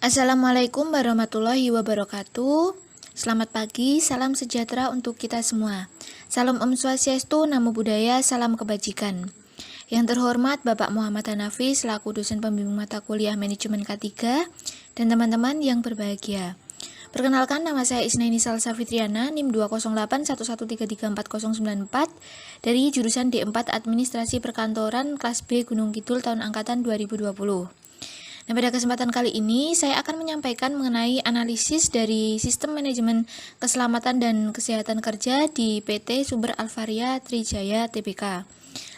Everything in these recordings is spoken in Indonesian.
Assalamualaikum warahmatullahi wabarakatuh. Selamat pagi, salam sejahtera untuk kita semua. Salam Om Swastiastu, Namo Buddhaya, salam kebajikan. Yang terhormat Bapak Muhammad Hanafi selaku dosen pembimbing mata kuliah manajemen K3 dan teman-teman yang berbahagia. Perkenalkan, nama saya Isnaini Salsa Fitriana, NIM 20811333404 dari jurusan D4 Administrasi Perkantoran kelas B Gunung Kidul tahun angkatan 2020. Nah, pada kesempatan kali ini saya akan menyampaikan mengenai analisis dari sistem manajemen keselamatan dan kesehatan kerja di PT Sumber Alvaria Trijaya Tbk.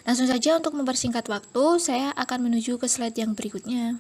Langsung saja untuk mempersingkat waktu, saya akan menuju ke slide yang berikutnya.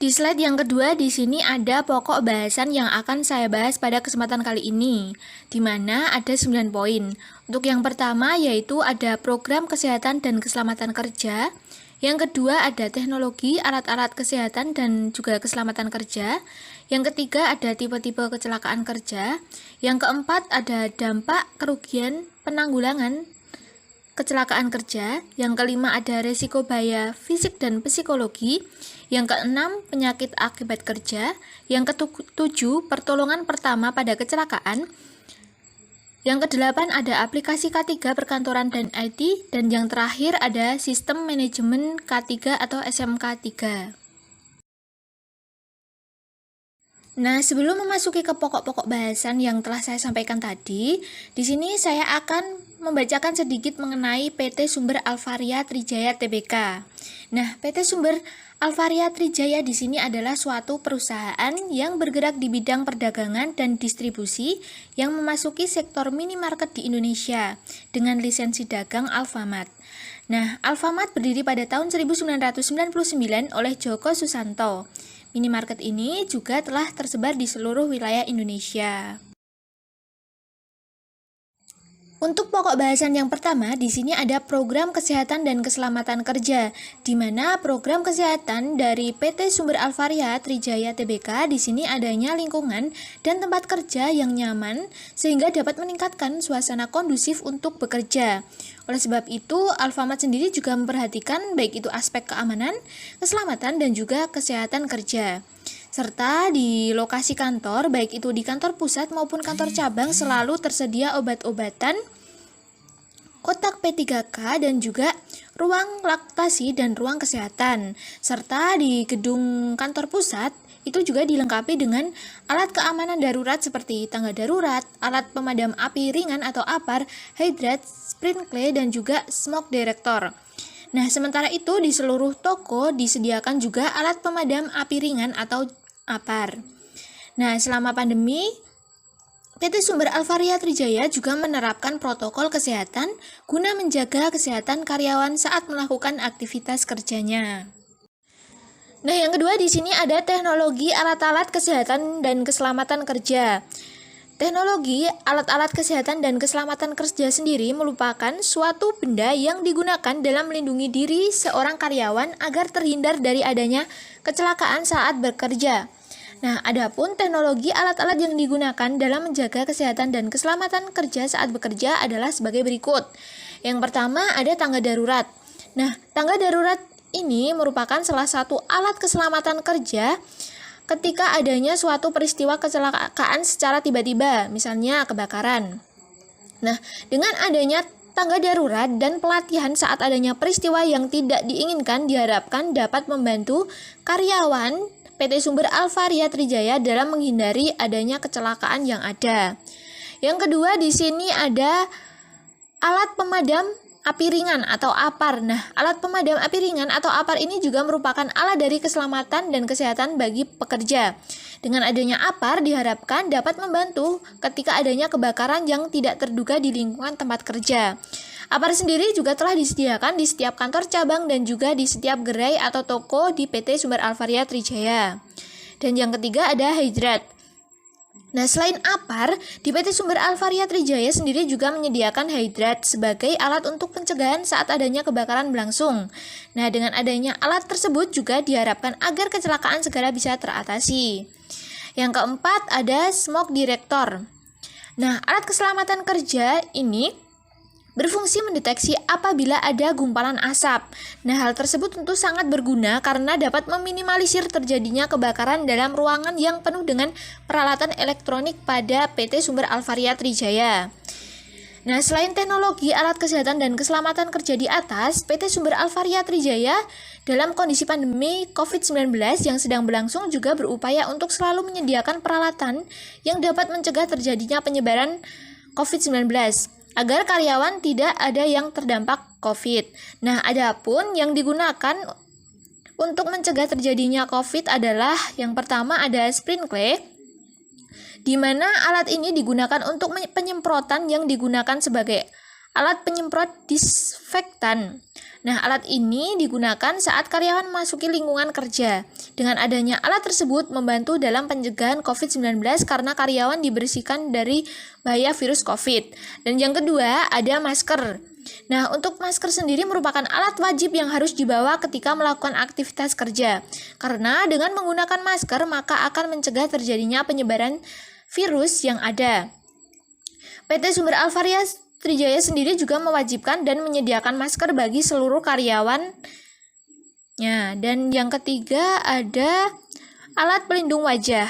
Di slide yang kedua, di sini ada pokok bahasan yang akan saya bahas pada kesempatan kali ini, di mana ada 9 poin. Untuk yang pertama yaitu ada program kesehatan dan keselamatan kerja. Yang kedua ada teknologi, alat-alat kesehatan dan juga keselamatan kerja. Yang ketiga ada tipe-tipe kecelakaan kerja. Yang keempat ada dampak, kerugian, penanggulangan kecelakaan kerja. Yang kelima ada resiko bahaya fisik dan psikologi. Yang keenam, penyakit akibat kerja. Yang ketujuh, pertolongan pertama pada kecelakaan. Yang kedelapan ada aplikasi K3 perkantoran dan IT. Dan yang terakhir ada sistem manajemen K3 atau SMK 3. Nah, sebelum memasuki ke pokok-pokok bahasan yang telah saya sampaikan tadi, di sini saya akan membacakan sedikit mengenai PT Sumber Alvaria Trijaya Tbk. Nah, PT Sumber Alvaria Trijaya di sini adalah suatu perusahaan yang bergerak di bidang perdagangan dan distribusi yang memasuki sektor minimarket di Indonesia dengan lisensi dagang Alfamart. Nah, Alfamart berdiri pada tahun 1999 oleh Joko Susanto. Minimarket ini juga telah tersebar di seluruh wilayah Indonesia. Untuk pokok bahasan yang pertama, di sini ada program kesehatan dan keselamatan kerja, di mana program kesehatan dari PT Sumber Alvaria Trijaya Tbk di sini adanya lingkungan dan tempat kerja yang nyaman sehingga dapat meningkatkan suasana kondusif untuk bekerja. Oleh sebab itu, Alfamart sendiri juga memperhatikan baik itu aspek keamanan, keselamatan dan juga kesehatan kerja. Serta di lokasi kantor, baik itu di kantor pusat maupun kantor cabang selalu tersedia obat-obatan, kotak P3K dan juga ruang laktasi dan ruang kesehatan. Serta di gedung kantor pusat itu juga dilengkapi dengan alat keamanan darurat seperti tangga darurat, alat pemadam api ringan atau APAR, hydrat, sprinkler dan juga smoke detector. Nah, sementara itu di seluruh toko disediakan juga alat pemadam api ringan atau APAR. Nah, selama pandemi, PT Sumber Alvaria Trijaya juga menerapkan protokol kesehatan guna menjaga kesehatan karyawan saat melakukan aktivitas kerjanya. Nah, yang kedua di sini ada teknologi alat-alat kesehatan dan keselamatan kerja. Teknologi alat-alat kesehatan dan keselamatan kerja sendiri merupakan suatu benda yang digunakan dalam melindungi diri seorang karyawan agar terhindar dari adanya kecelakaan saat bekerja. Nah, adapun teknologi alat-alat yang digunakan dalam menjaga kesehatan dan keselamatan kerja saat bekerja adalah sebagai berikut. Yang pertama ada tangga darurat. Nah, tangga darurat ini merupakan salah satu alat keselamatan kerja ketika adanya suatu peristiwa kecelakaan secara tiba-tiba, misalnya kebakaran. Nah, dengan adanya tangga darurat dan pelatihan saat adanya peristiwa yang tidak diinginkan diharapkan dapat membantu karyawan PT Sumber Alvaria Trijaya dalam menghindari adanya kecelakaan yang ada. Yang kedua di sini ada alat pemadam api ringan atau APAR. Nah, alat pemadam api ringan atau APAR ini juga merupakan alat dari keselamatan dan kesehatan bagi pekerja. Dengan adanya APAR diharapkan dapat membantu ketika adanya kebakaran yang tidak terduga di lingkungan tempat kerja. APAR sendiri juga telah disediakan di setiap kantor cabang dan juga di setiap gerai atau toko di PT Sumber Alvaria Trijaya. Dan yang ketiga ada hydrat. Nah, selain APAR, di PT Sumber Alvaria Trijaya sendiri juga menyediakan hydrat sebagai alat untuk pencegahan saat adanya kebakaran berlangsung. Nah, dengan adanya alat tersebut juga diharapkan agar kecelakaan segera bisa teratasi. Yang keempat ada smoke detector. Nah, alat keselamatan kerja ini berfungsi mendeteksi apabila ada gumpalan asap. Nah, hal tersebut tentu sangat berguna karena dapat meminimalisir terjadinya kebakaran dalam ruangan yang penuh dengan peralatan elektronik pada PT Sumber Alvaria Trijaya. Nah, selain teknologi alat kesehatan dan keselamatan kerja di atas, PT Sumber Alvaria Trijaya dalam kondisi pandemi COVID-19 yang sedang berlangsung juga berupaya untuk selalu menyediakan peralatan yang dapat mencegah terjadinya penyebaran COVID-19 agar karyawan tidak ada yang terdampak COVID. Nah, adapun yang digunakan untuk mencegah terjadinya COVID adalah yang pertama ada sprinkler, di mana alat ini digunakan untuk penyemprotan yang digunakan sebagai alat penyemprot disinfektan. Nah, alat ini digunakan saat karyawan memasuki lingkungan kerja. Dengan adanya alat tersebut membantu dalam pencegahan COVID-19 karena karyawan dibersihkan dari bahaya virus COVID. Dan yang kedua, ada masker. Nah, untuk masker sendiri merupakan alat wajib yang harus dibawa ketika melakukan aktivitas kerja. Karena dengan menggunakan masker, maka akan mencegah terjadinya penyebaran virus yang ada. PT Sumber Alvaria Trijaya sendiri juga mewajibkan dan menyediakan masker bagi seluruh karyawannya. Dan yang ketiga ada alat pelindung wajah.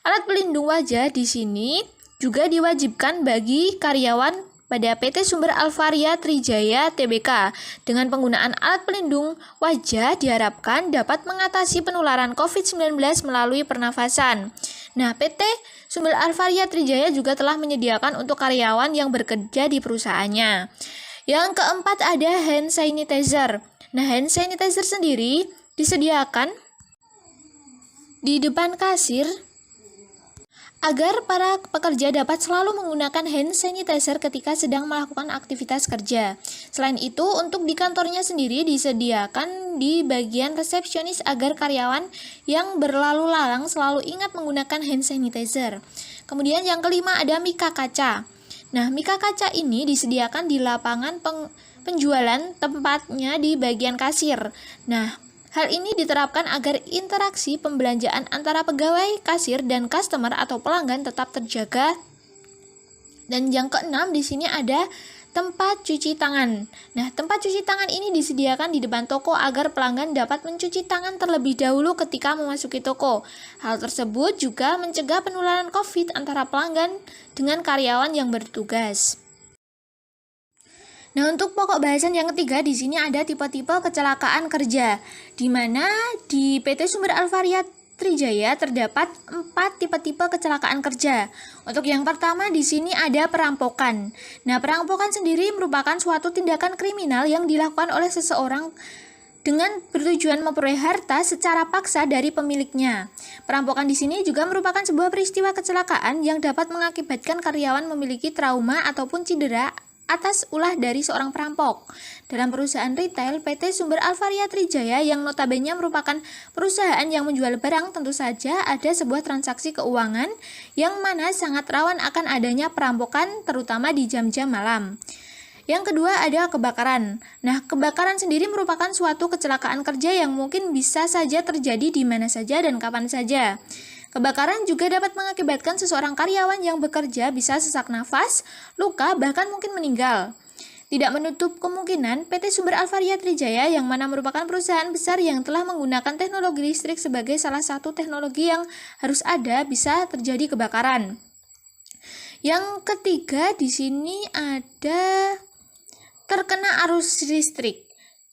Alat pelindung wajah di sini juga diwajibkan bagi karyawan pada PT Sumber Alvaria Trijaya Tbk. Dengan penggunaan alat pelindung wajah diharapkan dapat mengatasi penularan COVID-19 melalui pernafasan. Nah, PT Sumber Alvaria Trijaya juga telah menyediakan untuk karyawan yang bekerja di perusahaannya. Yang keempat ada hand sanitizer. Nah, hand sanitizer sendiri disediakan di depan kasir agar para pekerja dapat selalu menggunakan hand sanitizer ketika sedang melakukan aktivitas kerja. Selain itu, untuk di kantornya sendiri disediakan di bagian resepsionis agar karyawan yang berlalu lalang selalu ingat menggunakan hand sanitizer. Kemudian yang kelima ada mika kaca. Nah, mika kaca ini disediakan di lapangan penjualan, tempatnya di bagian kasir. Nah, hal ini diterapkan agar interaksi pembelanjaan antara pegawai, kasir, dan customer atau pelanggan tetap terjaga. Dan yang keenam di sini ada tempat cuci tangan. Nah, tempat cuci tangan ini disediakan di depan toko agar pelanggan dapat mencuci tangan terlebih dahulu ketika memasuki toko. Hal tersebut juga mencegah penularan COVID antara pelanggan dengan karyawan yang bertugas. Nah, untuk pokok bahasan yang ketiga di sini ada tipe-tipe kecelakaan kerja, di mana di PT Sumber Alvaria Trijaya terdapat 4 tipe-tipe kecelakaan kerja. Untuk yang pertama di sini ada perampokan. Nah, perampokan sendiri merupakan suatu tindakan kriminal yang dilakukan oleh seseorang dengan bertujuan memperoleh harta secara paksa dari pemiliknya. Perampokan di sini juga merupakan sebuah peristiwa kecelakaan yang dapat mengakibatkan karyawan memiliki trauma ataupun cedera atas ulah dari seorang perampok. Dalam perusahaan retail, PT Sumber Alvaria Trijaya yang notabene merupakan perusahaan yang menjual barang, tentu saja ada sebuah transaksi keuangan yang mana sangat rawan akan adanya perampokan, terutama di jam-jam malam. Yang kedua ada kebakaran. Nah, kebakaran sendiri merupakan suatu kecelakaan kerja yang mungkin bisa saja terjadi di mana saja dan kapan saja. Kebakaran juga dapat mengakibatkan seseorang karyawan yang bekerja bisa sesak nafas, luka, bahkan mungkin meninggal. Tidak menutup kemungkinan PT Sumber Alvaria Trijaya yang mana merupakan perusahaan besar yang telah menggunakan teknologi listrik sebagai salah satu teknologi yang harus ada bisa terjadi kebakaran. Yang ketiga di sini ada terkena arus listrik,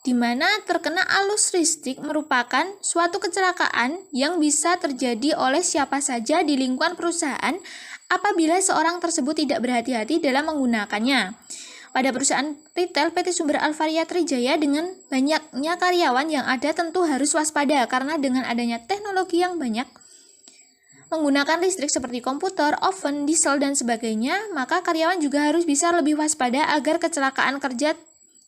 di mana terkena arus listrik merupakan suatu kecelakaan yang bisa terjadi oleh siapa saja di lingkungan perusahaan apabila seorang tersebut tidak berhati-hati dalam menggunakannya. Pada perusahaan retail PT Sumber Alvaria Trijaya dengan banyaknya karyawan yang ada tentu harus waspada karena dengan adanya teknologi yang banyak menggunakan listrik seperti komputer, oven, diesel, dan sebagainya, maka karyawan juga harus bisa lebih waspada agar kecelakaan kerja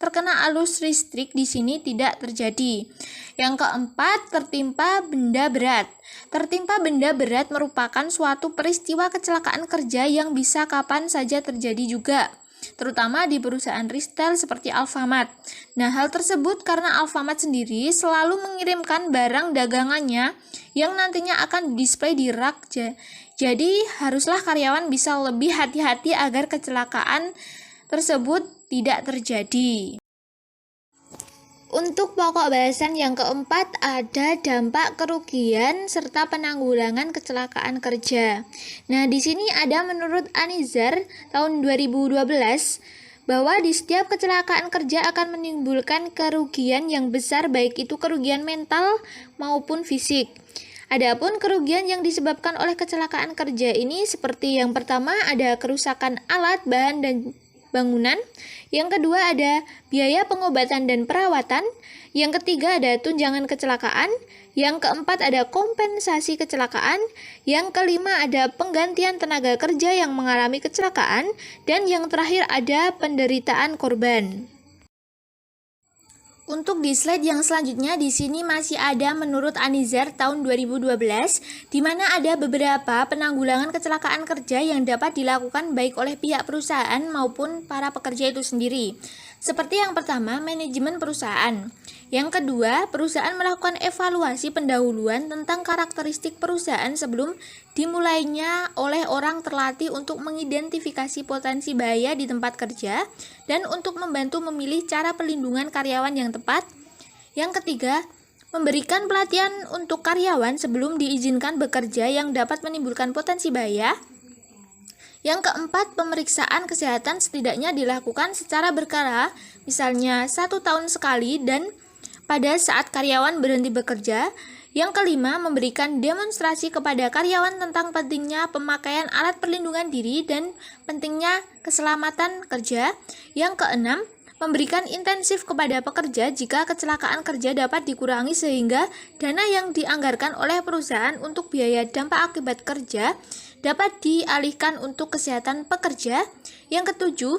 terkena arus listrik di sini tidak terjadi. Yang keempat, tertimpa benda berat. Tertimpa benda berat merupakan suatu peristiwa kecelakaan kerja yang bisa kapan saja terjadi juga, terutama di perusahaan retail seperti Alfamart. Nah, hal tersebut karena Alfamart sendiri selalu mengirimkan barang dagangannya yang nantinya akan display di rak. Jadi, haruslah karyawan bisa lebih hati-hati agar kecelakaan tersebut tidak terjadi. Untuk pokok bahasan yang keempat ada dampak kerugian serta penanggulangan kecelakaan kerja. Nah, di sini ada menurut Anizar tahun 2012 bahwa di setiap kecelakaan kerja akan menimbulkan kerugian yang besar, baik itu kerugian mental maupun fisik. Adapun kerugian yang disebabkan oleh kecelakaan kerja ini seperti yang pertama ada kerusakan alat, bahan, dan bangunan. Yang kedua ada biaya pengobatan dan perawatan. Yang ketiga ada tunjangan kecelakaan. Yang keempat ada kompensasi kecelakaan. Yang kelima ada penggantian tenaga kerja yang mengalami kecelakaan. Dan yang terakhir ada penderitaan korban. Untuk di slide yang selanjutnya di sini masih ada menurut Anizar tahun 2012 di mana ada beberapa penanggulangan kecelakaan kerja yang dapat dilakukan baik oleh pihak perusahaan maupun para pekerja itu sendiri. Seperti yang pertama, manajemen perusahaan. Yang kedua, perusahaan melakukan evaluasi pendahuluan tentang karakteristik perusahaan sebelum dimulainya oleh orang terlatih untuk mengidentifikasi potensi bahaya di tempat kerja dan untuk membantu memilih cara perlindungan karyawan yang tepat. Yang ketiga, memberikan pelatihan untuk karyawan sebelum diizinkan bekerja yang dapat menimbulkan potensi bahaya. Yang keempat, pemeriksaan kesehatan setidaknya dilakukan secara berkala, misalnya 1 tahun sekali dan pada saat karyawan berhenti bekerja. Yang kelima, memberikan demonstrasi kepada karyawan tentang pentingnya pemakaian alat perlindungan diri dan pentingnya keselamatan kerja. Yang keenam, memberikan intensif kepada pekerja jika kecelakaan kerja dapat dikurangi sehingga dana yang dianggarkan oleh perusahaan untuk biaya dampak akibat kerja dapat dialihkan untuk kesehatan pekerja. Yang ketujuh,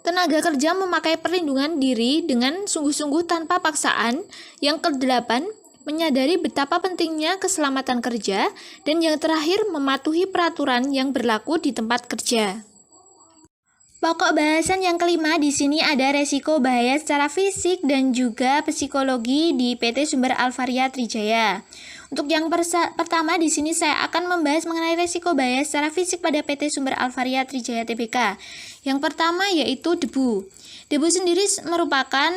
tenaga kerja memakai perlindungan diri dengan sungguh-sungguh tanpa paksaan. Yang kedelapan, menyadari betapa pentingnya keselamatan kerja. Dan yang terakhir, mematuhi peraturan yang berlaku di tempat kerja. Pokok bahasan yang kelima di sini ada resiko bahaya secara fisik dan juga psikologi di PT Sumber Alvaria Trijaya. Untuk yang pertama di sini saya akan membahas mengenai resiko bahaya secara fisik pada PT Sumber Alvaria Trijaya Tbk. Yang pertama yaitu debu. Debu sendiri merupakan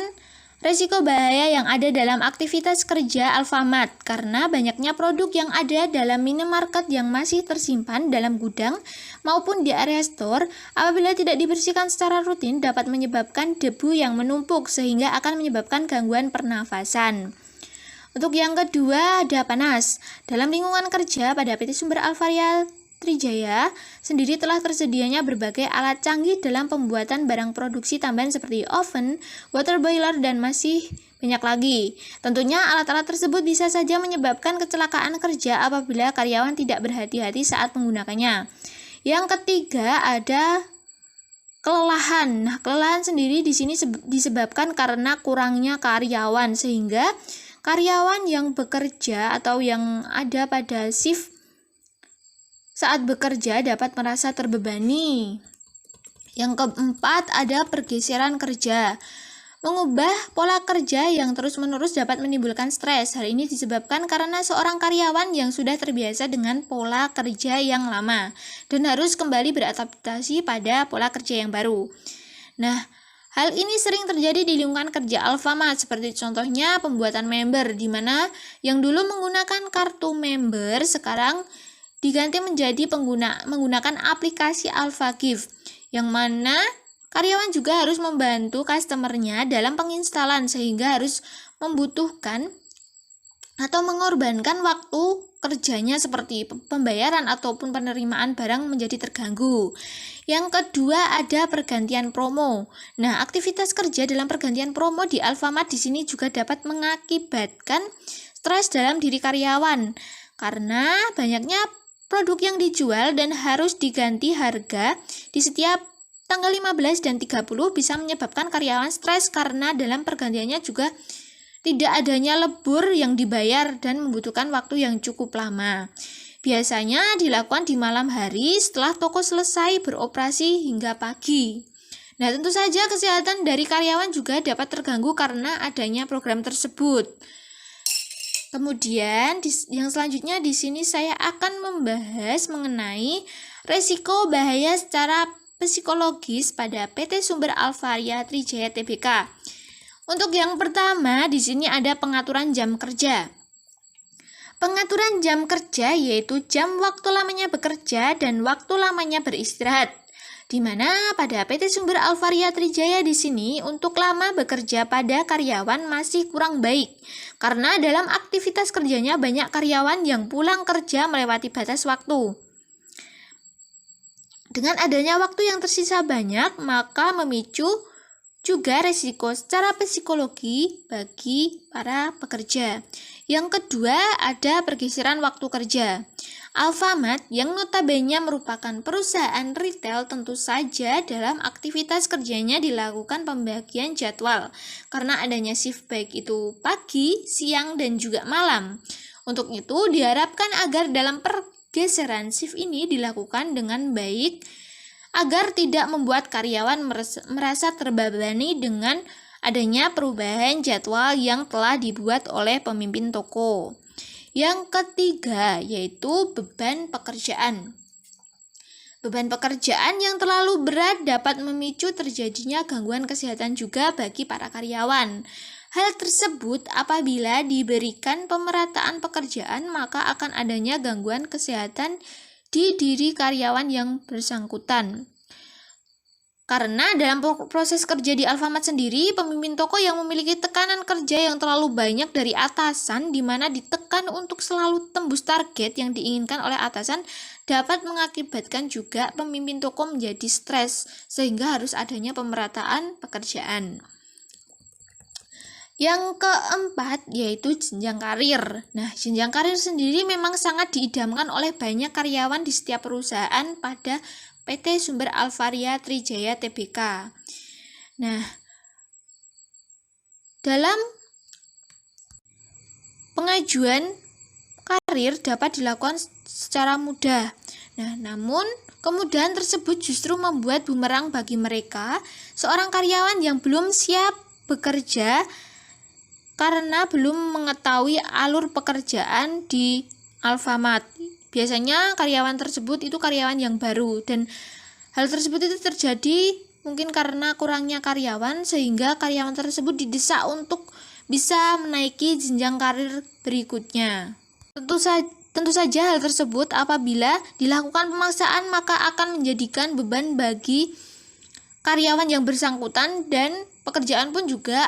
resiko bahaya yang ada dalam aktivitas kerja Alfamart karena banyaknya produk yang ada dalam minimarket yang masih tersimpan dalam gudang maupun di area store apabila tidak dibersihkan secara rutin dapat menyebabkan debu yang menumpuk sehingga akan menyebabkan gangguan pernafasan. Untuk yang kedua ada panas. Dalam lingkungan kerja pada PT Sumber Alvaria Trijaya sendiri telah tersedianya berbagai alat canggih dalam pembuatan barang produksi tambahan seperti oven, water boiler, dan masih banyak lagi. Tentunya alat-alat tersebut bisa saja menyebabkan kecelakaan kerja apabila karyawan tidak berhati-hati saat menggunakannya. Yang ketiga ada kelelahan. Nah, kelelahan sendiri di sini disebabkan karena kurangnya karyawan sehingga karyawan yang bekerja atau yang ada pada shift saat bekerja dapat merasa terbebani. Yang keempat ada pergeseran kerja. Mengubah pola kerja yang terus-menerus dapat menimbulkan stres. Hal ini disebabkan karena seorang karyawan yang sudah terbiasa dengan pola kerja yang lama dan harus kembali beradaptasi pada pola kerja yang baru. Nah, hal ini sering terjadi di lingkungan kerja Alfamart seperti contohnya pembuatan member di mana yang dulu menggunakan kartu member sekarang diganti menjadi menggunakan aplikasi AlfaGift yang mana karyawan juga harus membantu customernya dalam penginstalan sehingga harus membutuhkan atau mengorbankan waktu kerjanya seperti pembayaran ataupun penerimaan barang menjadi terganggu. Yang kedua ada pergantian promo. Nah, aktivitas kerja dalam pergantian promo di Alfamart di sini juga dapat mengakibatkan stres dalam diri karyawan karena banyaknya produk yang dijual dan harus diganti harga di setiap tanggal 15 dan 30 bisa menyebabkan karyawan stres karena dalam pergantiannya juga tidak adanya lebur yang dibayar dan membutuhkan waktu yang cukup lama. Biasanya dilakukan di malam hari setelah toko selesai beroperasi hingga pagi. Nah, tentu saja kesehatan dari karyawan juga dapat terganggu karena adanya program tersebut. Kemudian yang selanjutnya di sini saya akan membahas mengenai resiko bahaya secara psikologis pada PT Sumber Alvaria Trijaya Tbk. Untuk yang pertama, di sini ada pengaturan jam kerja. Pengaturan jam kerja yaitu jam waktu lamanya bekerja dan waktu lamanya beristirahat. Di mana pada PT Sumber Alvaria Trijaya di sini untuk lama bekerja pada karyawan masih kurang baik. Karena dalam aktivitas kerjanya banyak karyawan yang pulang kerja melewati batas waktu. Dengan adanya waktu yang tersisa banyak, maka memicu juga resiko secara psikologi bagi para pekerja. Yang kedua, ada pergeseran waktu kerja. Alfamart yang notabene merupakan perusahaan retail tentu saja dalam aktivitas kerjanya dilakukan pembagian jadwal karena adanya shift baik itu pagi, siang, dan juga malam. Untuk itu diharapkan agar dalam pergeseran shift ini dilakukan dengan baik agar tidak membuat karyawan merasa terbebani dengan adanya perubahan jadwal yang telah dibuat oleh pemimpin toko. Yang ketiga yaitu beban pekerjaan. Beban pekerjaan yang terlalu berat dapat memicu terjadinya gangguan kesehatan juga bagi para karyawan. Hal tersebut apabila diberikan pemerataan pekerjaan maka akan adanya gangguan kesehatan di diri karyawan yang bersangkutan. Karena dalam proses kerja di Alfamart sendiri, pemimpin toko yang memiliki tekanan kerja yang terlalu banyak dari atasan, di mana ditekan untuk selalu tembus target yang diinginkan oleh atasan, dapat mengakibatkan juga pemimpin toko menjadi stres, sehingga harus adanya pemerataan pekerjaan. Yang keempat yaitu jenjang karir. Nah, jenjang karir sendiri memang sangat diidamkan oleh banyak karyawan di setiap perusahaan pada PT Sumber Alvaria Trijaya Tbk. Nah, dalam pengajuan karir dapat dilakukan secara mudah. Nah, namun kemudahan tersebut justru membuat bumerang bagi mereka, seorang karyawan yang belum siap bekerja karena belum mengetahui alur pekerjaan di Alfamart. Biasanya karyawan tersebut itu karyawan yang baru dan hal tersebut itu terjadi mungkin karena kurangnya karyawan sehingga karyawan tersebut didesak untuk bisa menaiki jenjang karir berikutnya. Tentu saja hal tersebut apabila dilakukan pemaksaan maka akan menjadikan beban bagi karyawan yang bersangkutan dan pekerjaan pun juga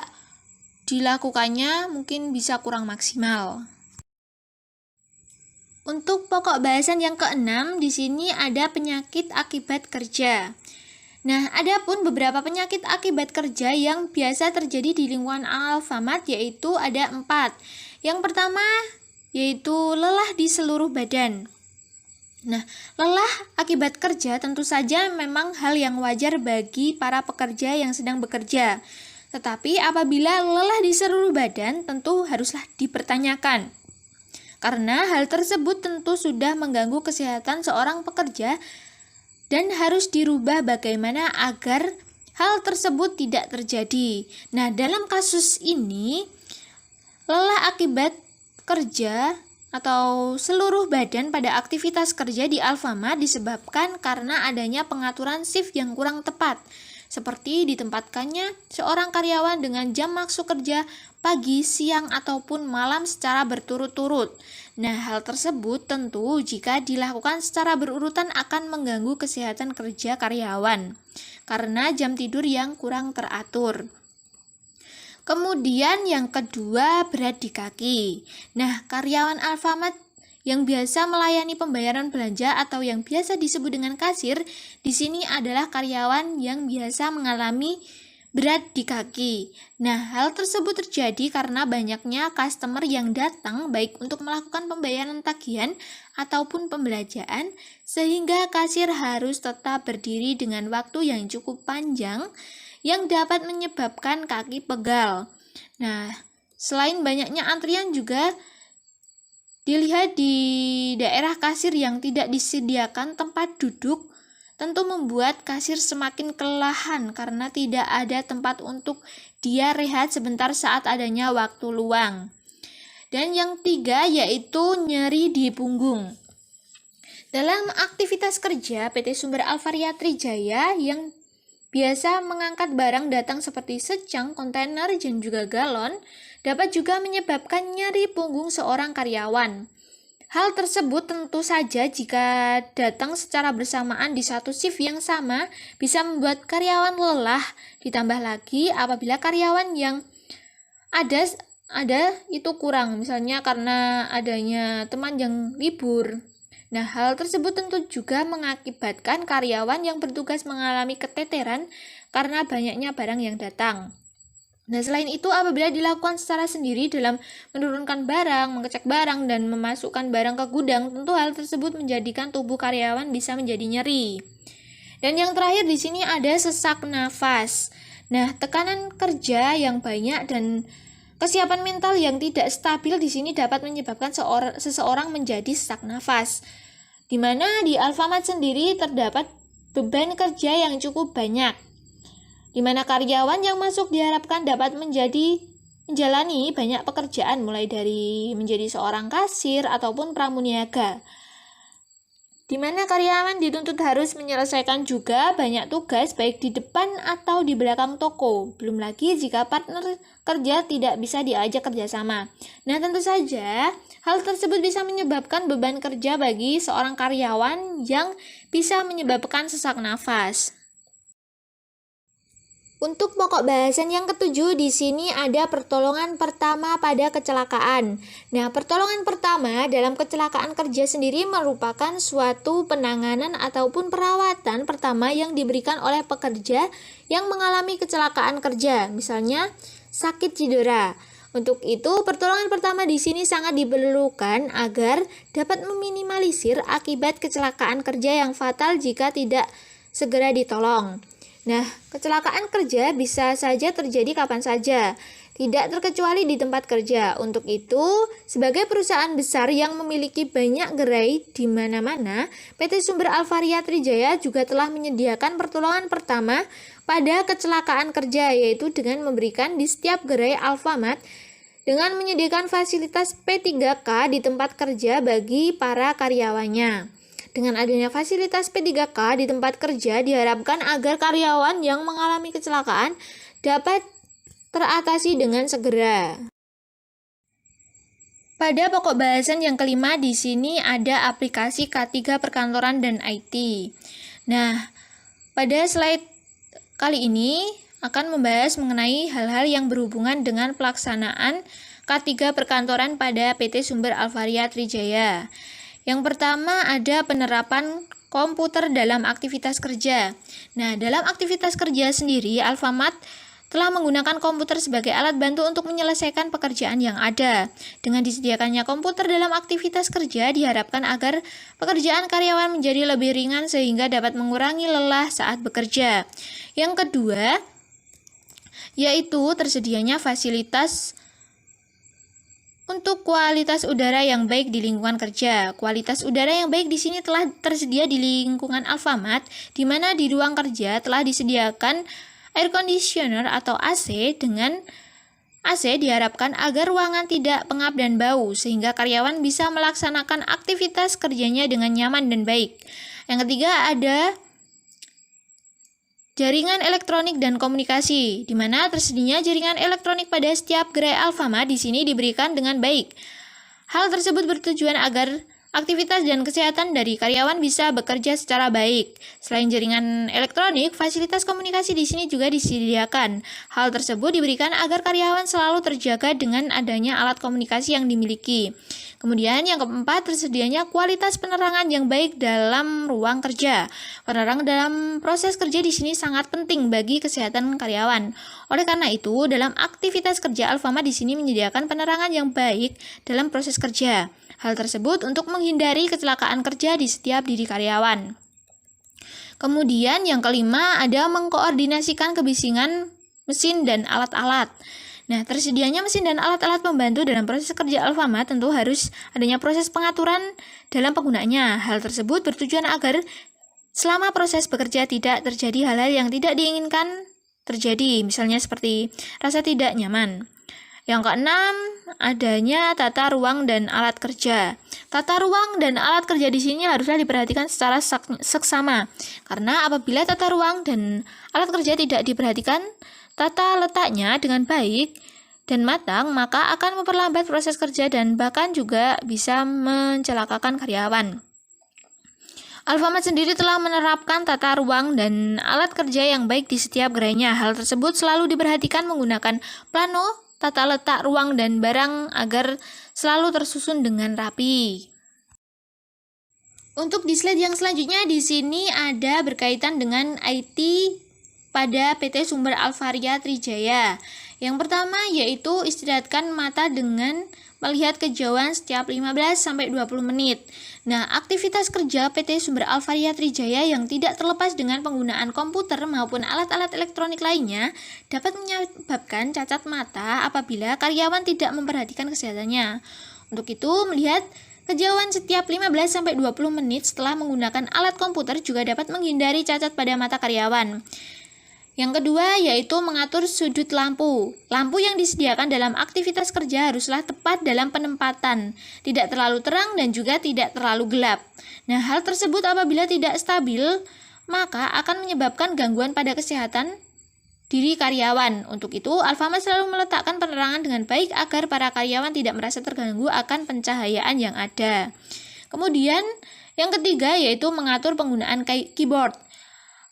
dilakukannya mungkin bisa kurang maksimal. Untuk pokok bahasan yang keenam, di sini ada penyakit akibat kerja. Nah, ada pun beberapa penyakit akibat kerja yang biasa terjadi di lingkungan Alfamart, yaitu ada 4. Yang pertama, yaitu lelah di seluruh badan. Nah, lelah akibat kerja tentu saja memang hal yang wajar bagi para pekerja yang sedang bekerja. Tetapi apabila lelah di seluruh badan, tentu haruslah dipertanyakan. Karena hal tersebut tentu sudah mengganggu kesehatan seorang pekerja dan harus dirubah bagaimana agar hal tersebut tidak terjadi. Nah, dalam kasus ini, lelah akibat kerja atau seluruh badan pada aktivitas kerja di Alfamart disebabkan karena adanya pengaturan shift yang kurang tepat, seperti ditempatkannya seorang karyawan dengan jam masuk kerja pagi, siang, ataupun malam secara berturut-turut. Nah, hal tersebut tentu jika dilakukan secara berurutan akan mengganggu kesehatan kerja karyawan karena jam tidur yang kurang teratur. Kemudian yang kedua, berat di kaki. Nah, karyawan Alfamart yang biasa melayani pembayaran belanja atau yang biasa disebut dengan kasir, di sini adalah karyawan yang biasa mengalami berat di kaki. Nah, hal tersebut terjadi karena banyaknya customer yang datang baik untuk melakukan pembayaran tagihan ataupun pembelanjaan, sehingga kasir harus tetap berdiri dengan waktu yang cukup panjang yang dapat menyebabkan kaki pegal. Nah, selain banyaknya antrian juga dilihat di daerah kasir yang tidak disediakan tempat duduk, tentu membuat kasir semakin kelelahan karena tidak ada tempat untuk dia rehat sebentar saat adanya waktu luang. Dan yang 3 yaitu nyeri di punggung. Dalam aktivitas kerja, PT Sumber Alvaria Trijaya yang biasa mengangkat barang datang seperti secang, kontainer, dan juga galon, dapat juga menyebabkan nyeri punggung seorang karyawan. Hal tersebut tentu saja jika datang secara bersamaan di satu shift yang sama bisa membuat karyawan lelah, ditambah lagi apabila karyawan yang ada itu kurang, misalnya karena adanya teman yang libur. Nah, hal tersebut tentu juga mengakibatkan karyawan yang bertugas mengalami keteteran karena banyaknya barang yang datang. Nah, selain itu, apabila dilakukan secara sendiri dalam menurunkan barang, mengecek barang, dan memasukkan barang ke gudang, tentu hal tersebut menjadikan tubuh karyawan bisa menjadi nyeri. Dan yang terakhir di sini ada sesak nafas. Nah, tekanan kerja yang banyak dan kesiapan mental yang tidak stabil di sini dapat menyebabkan seseorang menjadi sesak nafas. Di mana di Alfamart sendiri terdapat beban kerja yang cukup banyak, di mana karyawan yang masuk diharapkan dapat menjalani banyak pekerjaan mulai dari menjadi seorang kasir ataupun pramuniaga, di mana karyawan dituntut harus menyelesaikan juga banyak tugas baik di depan atau di belakang toko. Belum lagi jika partner kerja tidak bisa diajak kerjasama. Nah, tentu saja hal tersebut bisa menyebabkan beban kerja bagi seorang karyawan yang bisa menyebabkan sesak nafas. Untuk pokok bahasan yang ketujuh di sini ada pertolongan pertama pada kecelakaan. Nah, pertolongan pertama dalam kecelakaan kerja sendiri merupakan suatu penanganan ataupun perawatan pertama yang diberikan oleh pekerja yang mengalami kecelakaan kerja, misalnya sakit cedera. Untuk itu, pertolongan pertama di sini sangat diperlukan agar dapat meminimalisir akibat kecelakaan kerja yang fatal jika tidak segera ditolong. Nah, kecelakaan kerja bisa saja terjadi kapan saja, tidak terkecuali di tempat kerja. Untuk itu, sebagai perusahaan besar yang memiliki banyak gerai di mana-mana, PT Sumber Alvaria Trijaya juga telah menyediakan pertolongan pertama pada kecelakaan kerja, yaitu dengan memberikan di setiap gerai Alfamart dengan menyediakan fasilitas P3K di tempat kerja bagi para karyawannya. Dengan adanya fasilitas P3K di tempat kerja, diharapkan agar karyawan yang mengalami kecelakaan dapat teratasi dengan segera. Pada pokok bahasan yang kelima di sini ada aplikasi K3 Perkantoran dan IT. Nah, pada slide kali ini akan membahas mengenai hal-hal yang berhubungan dengan pelaksanaan K3 Perkantoran pada PT Sumber Alvaria Trijaya. Yang pertama ada penerapan komputer dalam aktivitas kerja. Nah, dalam aktivitas kerja sendiri, Alfamart telah menggunakan komputer sebagai alat bantu untuk menyelesaikan pekerjaan yang ada. Dengan disediakannya komputer dalam aktivitas kerja, diharapkan agar pekerjaan karyawan menjadi lebih ringan sehingga dapat mengurangi lelah saat bekerja. Yang kedua, yaitu tersedianya fasilitas untuk kualitas udara yang baik di lingkungan kerja. Kualitas udara yang baik di sini telah tersedia di lingkungan Alfamart, di mana di ruang kerja telah disediakan air conditioner atau AC. Dengan AC diharapkan agar ruangan tidak pengap dan bau, sehingga karyawan bisa melaksanakan aktivitas kerjanya dengan nyaman dan baik. Yang ketiga ada jaringan elektronik dan komunikasi, di mana tersedianya jaringan elektronik pada setiap gerai Alfamart di sini diberikan dengan baik. Hal tersebut bertujuan agar aktivitas dan kesehatan dari karyawan bisa bekerja secara baik. Selain jaringan elektronik, fasilitas komunikasi di sini juga disediakan. Hal tersebut diberikan agar karyawan selalu terjaga dengan adanya alat komunikasi yang dimiliki. Kemudian yang keempat, tersedianya kualitas penerangan yang baik dalam ruang kerja. Penerangan dalam proses kerja di sini sangat penting bagi kesehatan karyawan. Oleh karena itu, dalam aktivitas kerja Alfamart di sini menyediakan penerangan yang baik dalam proses kerja. Hal tersebut untuk menghindari kecelakaan kerja di setiap diri karyawan. Kemudian yang kelima ada mengkoordinasikan kebisingan mesin dan alat-alat. Nah, tersedianya mesin dan alat-alat pembantu dalam proses kerja Alfamart tentu harus adanya proses pengaturan dalam penggunaannya. Hal tersebut bertujuan agar selama proses bekerja tidak terjadi hal-hal yang tidak diinginkan terjadi, misalnya seperti rasa tidak nyaman. Yang keenam, adanya tata ruang dan alat kerja. Tata ruang dan alat kerja di sini haruslah diperhatikan secara seksama. Karena apabila tata ruang dan alat kerja tidak diperhatikan tata letaknya dengan baik dan matang, maka akan memperlambat proses kerja dan bahkan juga bisa mencelakakan karyawan. Alfamart sendiri telah menerapkan tata ruang dan alat kerja yang baik di setiap gerainya. Hal tersebut selalu diperhatikan menggunakan plano, tata letak ruang dan barang agar selalu tersusun dengan rapi. Untuk di slide yang selanjutnya di sini ada berkaitan dengan IT pada PT Sumber Alvaria Trijaya. Yang pertama yaitu istirahatkan mata dengan melihat kejauhan setiap 15-20 menit. Nah, aktivitas kerja PT Sumber Alvaria Trijaya yang tidak terlepas dengan penggunaan komputer maupun alat-alat elektronik lainnya dapat menyebabkan cacat mata apabila karyawan tidak memperhatikan kesehatannya. Untuk itu, melihat kejauhan setiap 15-20 menit setelah menggunakan alat komputer juga dapat menghindari cacat pada mata karyawan. Yang kedua yaitu mengatur sudut lampu. Lampu yang disediakan dalam aktivitas kerja haruslah tepat dalam penempatan, tidak terlalu terang dan juga tidak terlalu gelap. Nah, hal tersebut apabila tidak stabil, maka akan menyebabkan gangguan pada kesehatan diri karyawan. Untuk itu, Alfamart selalu meletakkan penerangan dengan baik agar para karyawan tidak merasa terganggu akan pencahayaan yang ada. Kemudian, yang ketiga yaitu mengatur penggunaan keyboard.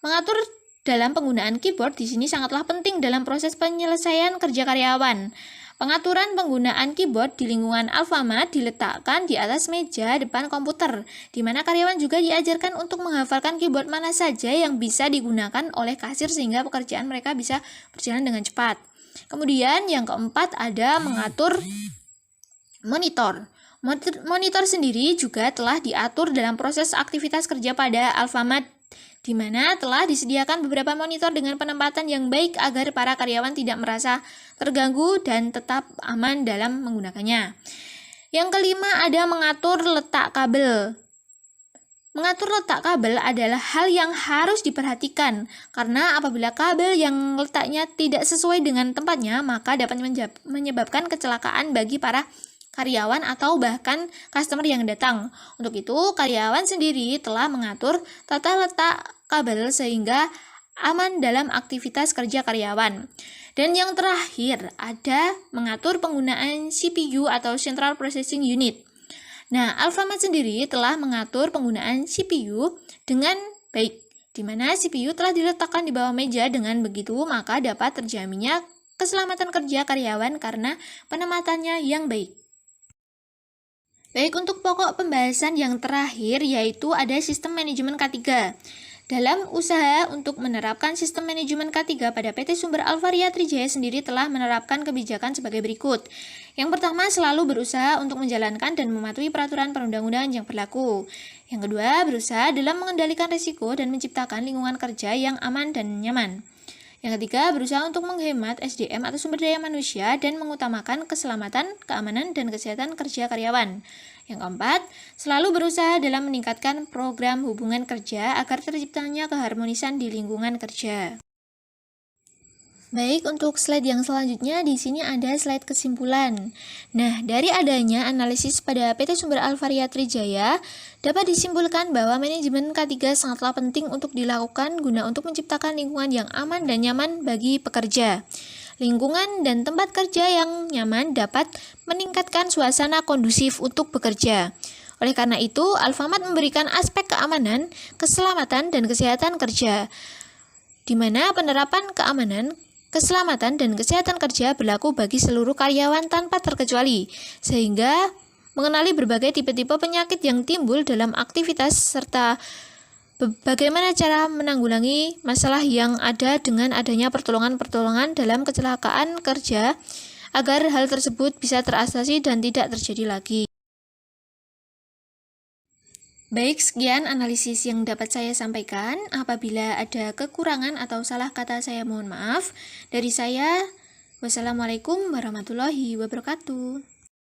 Mengatur dalam penggunaan keyboard di sini sangatlah penting dalam proses penyelesaian kerja karyawan. Pengaturan penggunaan keyboard di lingkungan Alfamart diletakkan di atas meja depan komputer, di mana karyawan juga diajarkan untuk menghafalkan keyboard mana saja yang bisa digunakan oleh kasir sehingga pekerjaan mereka bisa berjalan dengan cepat. Kemudian yang keempat ada mengatur monitor. Monitor sendiri juga telah diatur dalam proses aktivitas kerja pada Alfamart, di mana telah disediakan beberapa monitor dengan penempatan yang baik agar para karyawan tidak merasa terganggu dan tetap aman dalam menggunakannya. Yang kelima ada mengatur letak kabel. Mengatur letak kabel adalah hal yang harus diperhatikan, karena apabila kabel yang letaknya tidak sesuai dengan tempatnya, maka dapat menyebabkan kecelakaan bagi para karyawan atau bahkan customer yang datang. Untuk itu, karyawan sendiri telah mengatur tata letak kabel sehingga aman dalam aktivitas kerja karyawan. Dan yang terakhir, ada mengatur penggunaan CPU atau Central Processing Unit. Nah, Alfamart sendiri telah mengatur penggunaan CPU dengan baik, di mana CPU telah diletakkan di bawah meja. Dengan begitu, maka dapat terjaminnya keselamatan kerja karyawan karena penempatannya yang baik. Baik, untuk pokok pembahasan yang terakhir yaitu ada sistem manajemen K3. Dalam usaha untuk menerapkan sistem manajemen K3 pada PT Sumber Alvaria Trijaya sendiri telah menerapkan kebijakan sebagai berikut. Yang pertama, selalu berusaha untuk menjalankan dan mematuhi peraturan perundang-undangan yang berlaku. Yang kedua, berusaha dalam mengendalikan risiko dan menciptakan lingkungan kerja yang aman dan nyaman. Yang ketiga, berusaha untuk menghemat SDM atau sumber daya manusia dan mengutamakan keselamatan, keamanan, dan kesehatan kerja karyawan. Yang keempat, selalu berusaha dalam meningkatkan program hubungan kerja agar terciptanya keharmonisan di lingkungan kerja. Baik, untuk slide yang selanjutnya di sini ada slide kesimpulan. Nah, dari adanya analisis pada PT Sumber Alvaria Trijaya, dapat disimpulkan bahwa manajemen K3 sangatlah penting untuk dilakukan guna untuk menciptakan lingkungan yang aman dan nyaman bagi pekerja. Lingkungan dan tempat kerja yang nyaman dapat meningkatkan suasana kondusif untuk bekerja. Oleh karena itu, Alfamart memberikan aspek keamanan, keselamatan, dan kesehatan kerja, di mana penerapan keamanan, keselamatan, dan kesehatan kerja berlaku bagi seluruh karyawan tanpa terkecuali, sehingga mengenali berbagai tipe-tipe penyakit yang timbul dalam aktivitas serta bagaimana cara menanggulangi masalah yang ada dengan adanya pertolongan-pertolongan dalam kecelakaan kerja agar hal tersebut bisa teratasi dan tidak terjadi lagi. Baik, sekian analisis yang dapat saya sampaikan. Apabila ada kekurangan atau salah kata saya mohon maaf. Dari saya, wassalamualaikum warahmatullahi wabarakatuh.